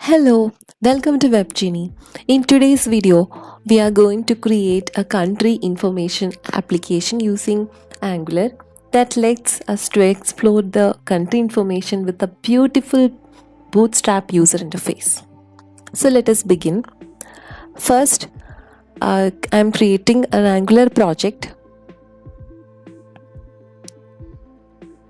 Hello, welcome to Genie. In today's video, we are going to create a country information application using Angular that lets us to explore the country information with a beautiful Bootstrap user interface. So let us begin. First, I'm creating an Angular project.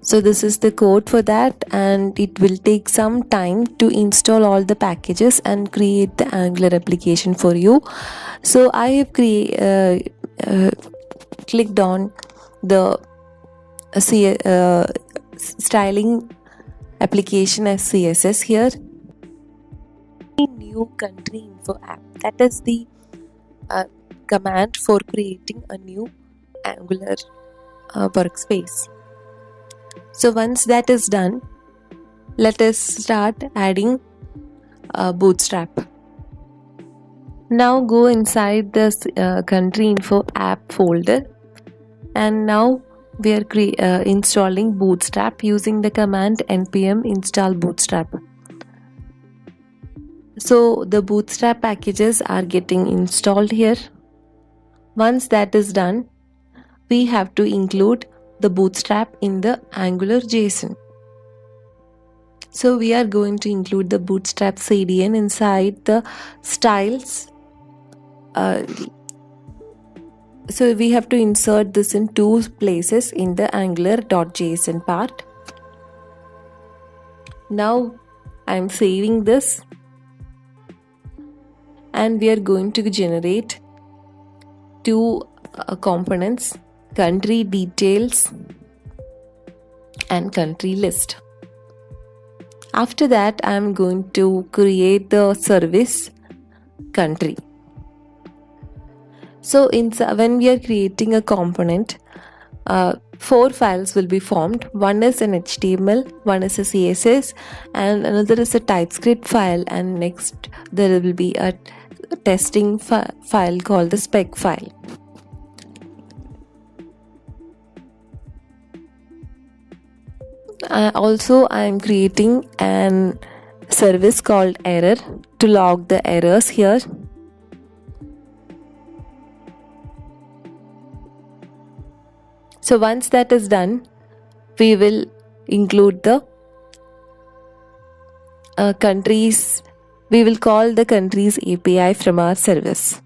So this is the code for that, and it will take some time to install all the packages and create the Angular application for you. So I have clicked on the styling application as CSS here. New country info app, that is the command for creating a new Angular workspace. So once that is done, let us start adding Bootstrap. Now go inside this country info app folder, and now we are installing Bootstrap using the command npm install bootstrap. So the Bootstrap packages are getting installed here. Once that is done, we have to include the Bootstrap in the Angular JSON. So we are going to include the Bootstrap CDN inside the styles. So we have to insert this in two places in the angular.json part. Now I'm saving this, and we are going to generate two components, country details and country list. After that, I'm going to create the service country. So when we are creating a component, four files will be formed. One is an HTML, one is a CSS, and another is a TypeScript file, and next there will be a testing file called the spec file. Also, I am creating an service called error to log the errors here. So once that is done, we will include the countries. We will call the countries API from our service.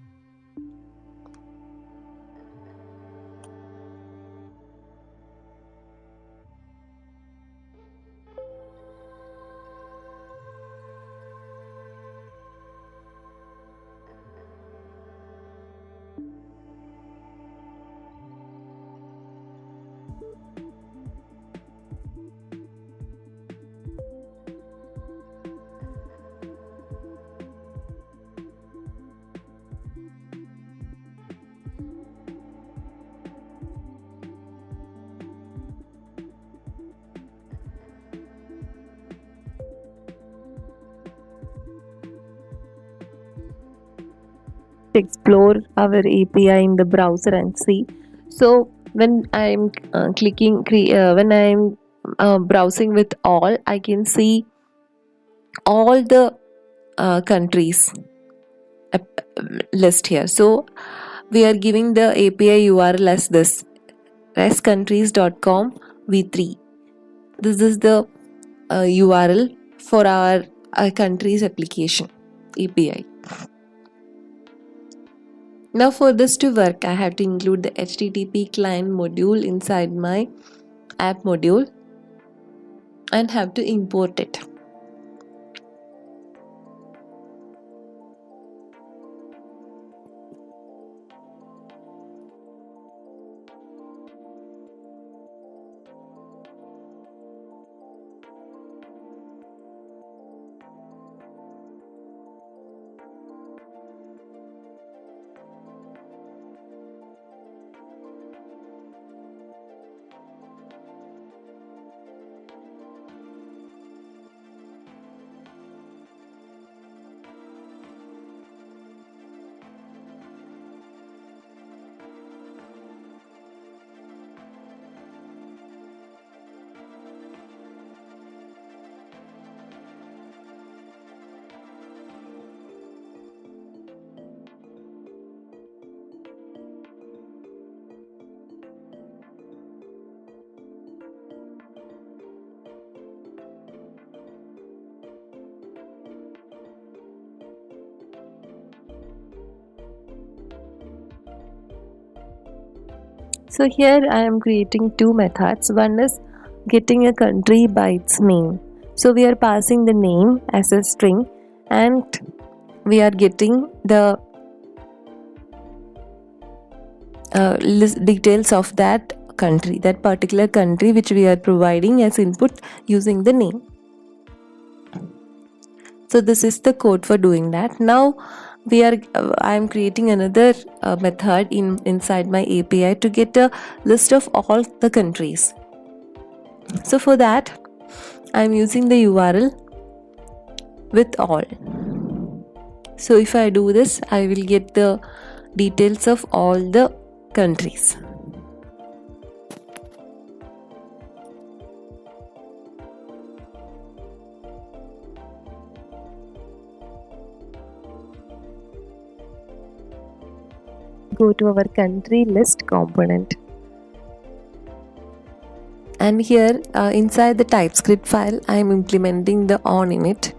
Explore our API in the browser and see. So when I'm when I'm browsing with all, I can see all the countries list here. So we are giving the API URL as this restcountries.com v3. This is the URL for our countries application API. Now for this to work, I have to include the HTTP client module inside my app module and have to import it. So here I am creating two methods. One is getting a country by its name. So we are passing the name as a string and we are getting the details of that country, that particular country which we are providing as input using the name. So this is the code for doing that. Now I am creating another method inside my API to get a list of all the countries. So for that I am using the URL with all. So if I do this, I will get the details of all the countries. Go to our country list component, and here inside the TypeScript file I am implementing the onInit.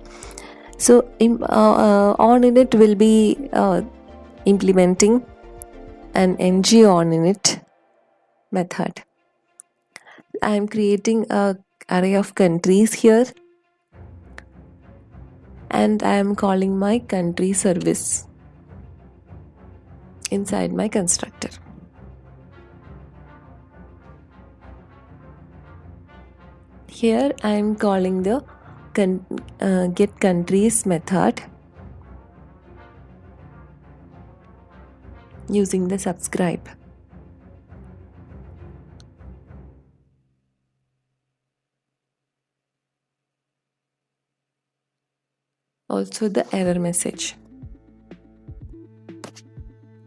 So onInit will be implementing an ng onInit method. I am creating a array of countries here and I am calling my country service inside my constructor. Here I am calling the get countries method using the subscribe. Also the error message.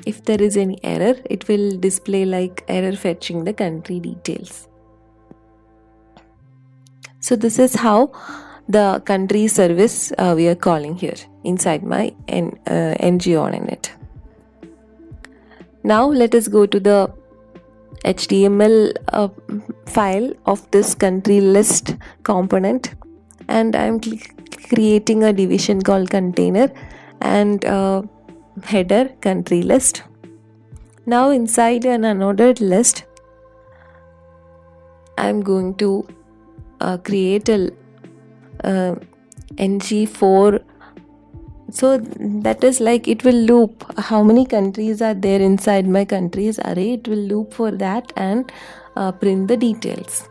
If there is any error, it will display like error fetching the country details. So this is how the country service we are calling here inside my ng onInit. Now let us go to the HTML file of this country list component, and I am creating a division called container and header country list. Now inside an unordered list I am going to create a ng4, so that is like it will loop how many countries are there inside my countries array. It will loop for that and print the details.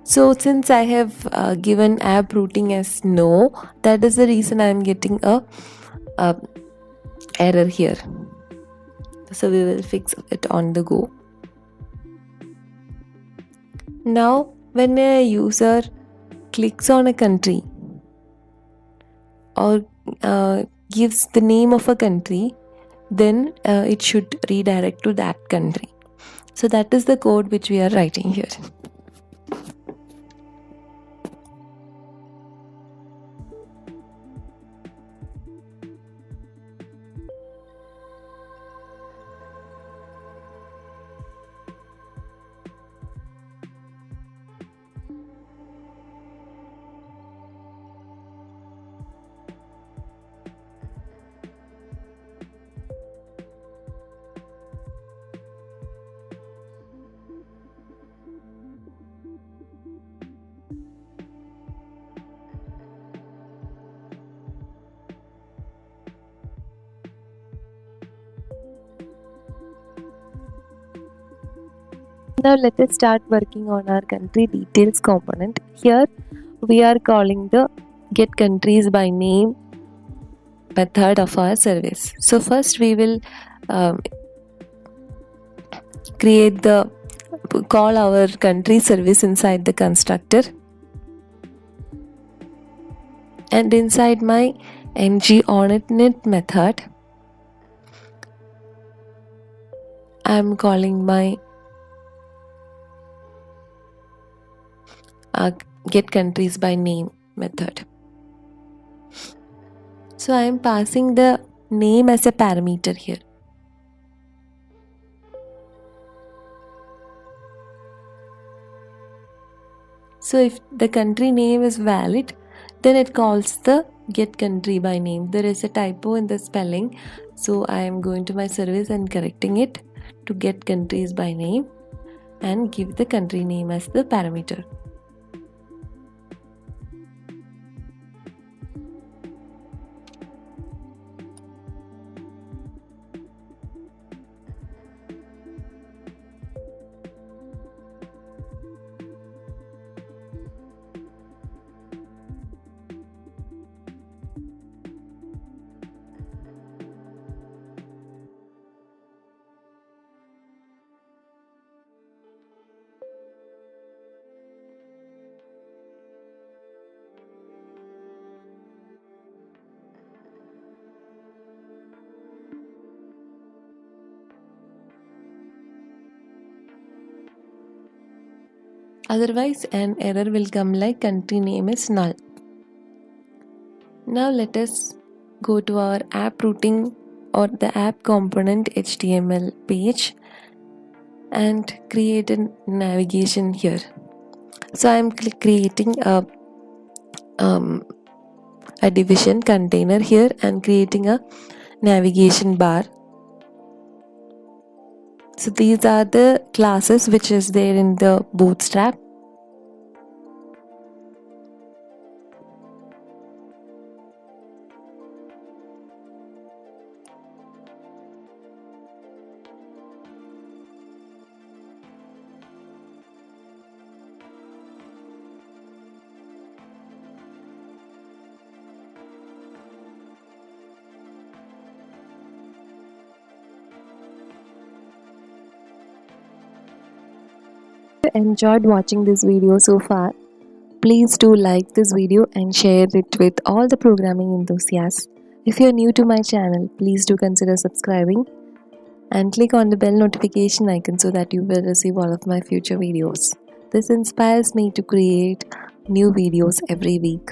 So since I have given app routing as no, that is the reason I am getting a error here. So we will fix it on the go. Now when a user clicks on a country or gives the name of a country, then it should redirect to that country. So that is the code which we are writing here. Now let us start working on our country details component. Here we are calling the get countries by name method of our service. So first we will call our country service inside the constructor, and inside my ng onInit method I am calling my get countries by name method. So I am passing the name as a parameter here. So if the country name is valid, then it calls the get country by name. There is a typo in the spelling, so I am going to my service and correcting it to get countries by name and give the country name as the parameter. Otherwise, an error will come like country name is null. Now let us go to our app routing or the app component HTML page and create a navigation here. So I am creating a division container here and creating a navigation bar. So these are the classes which is there in the Bootstrap. If you enjoyed watching this video so far, please do like this video and share it with all the programming enthusiasts. If you are new to my channel, please do consider subscribing and click on the bell notification icon so that you will receive all of my future videos. This inspires me to create new videos every week.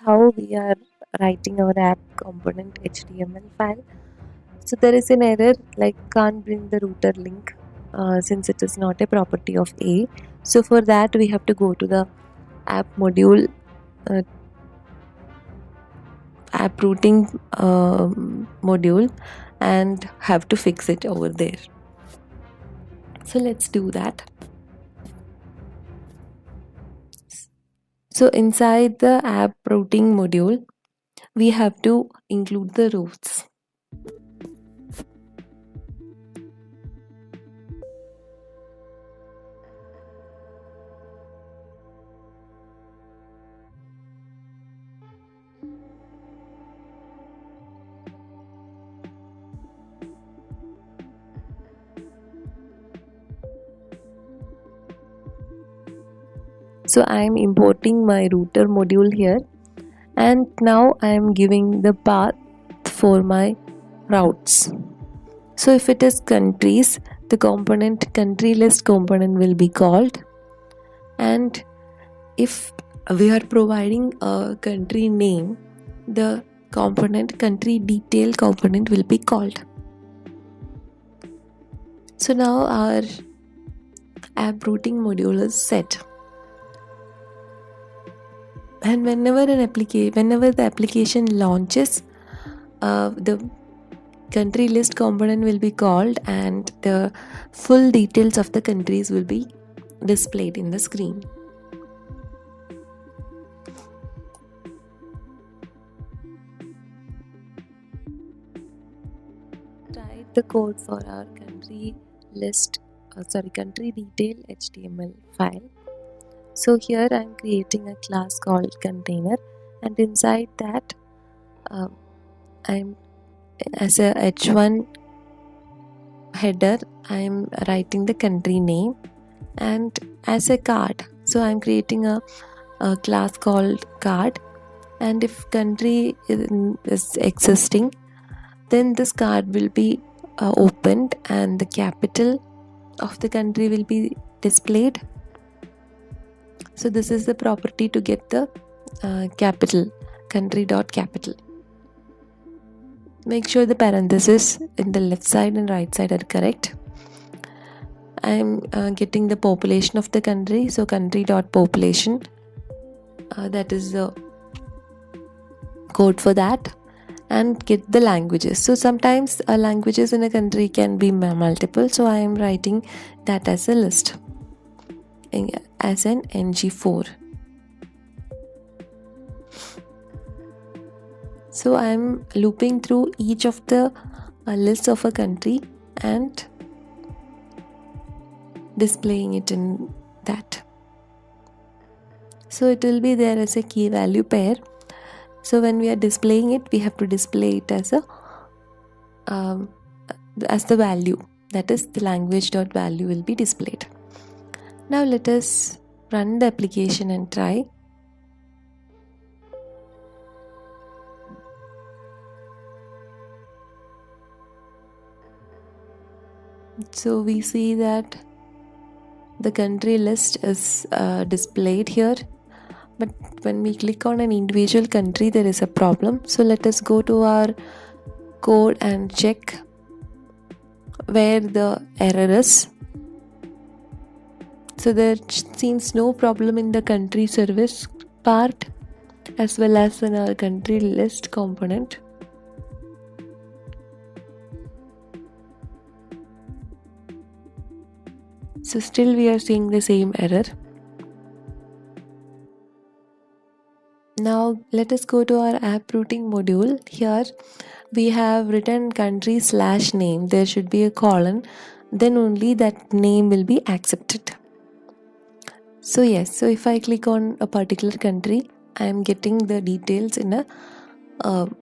How we are writing our app component HTML file. So there is an error like can't bring the router link since it is not a property of A. So for that we have to go to the app module app routing module and have to fix it over there. So let's do that. So inside the app routing module, we have to include the routes. So I am importing my router module here, and now I am giving the path for my routes. So if it is countries, the component country list component will be called, and if we are providing a country name, the component country detail component will be called. So now our app routing module is set. And whenever the application launches, the country list component will be called and the full details of the countries will be displayed in the screen. Write the code for our country detail HTML file. So here I am creating a class called container, and inside that I'm as a h1 header I'm writing the country name, and as a card, so I'm creating a class called card, and if country is existing, then this card will be opened and the capital of the country will be displayed. So this is the property to get the capital, country.capital. Make sure the parentheses in the left side and right side are correct. I am getting the population of the country, so country.population, that is the code for that, and get the languages. So sometimes languages in a country can be multiple, so I am writing that as a list, as an ng4. So I am looping through each of the lists of a country and displaying it in that. So it will be there as a key value pair. So when we are displaying it, we have to display it as a as the value, that is the language.value will be displayed. Now let us run the application and try. So we see that the country list is displayed here, but when we click on an individual country, there is a problem. So let us go to our code and check where the error is. So there seems no problem in the country service part as well as in our country list component. So still we are seeing the same error. Now let us go to our app routing module. Here we have written country/name. There should be a colon, then only that name will be accepted. So yes, so if I click on a particular country, I am getting the details in a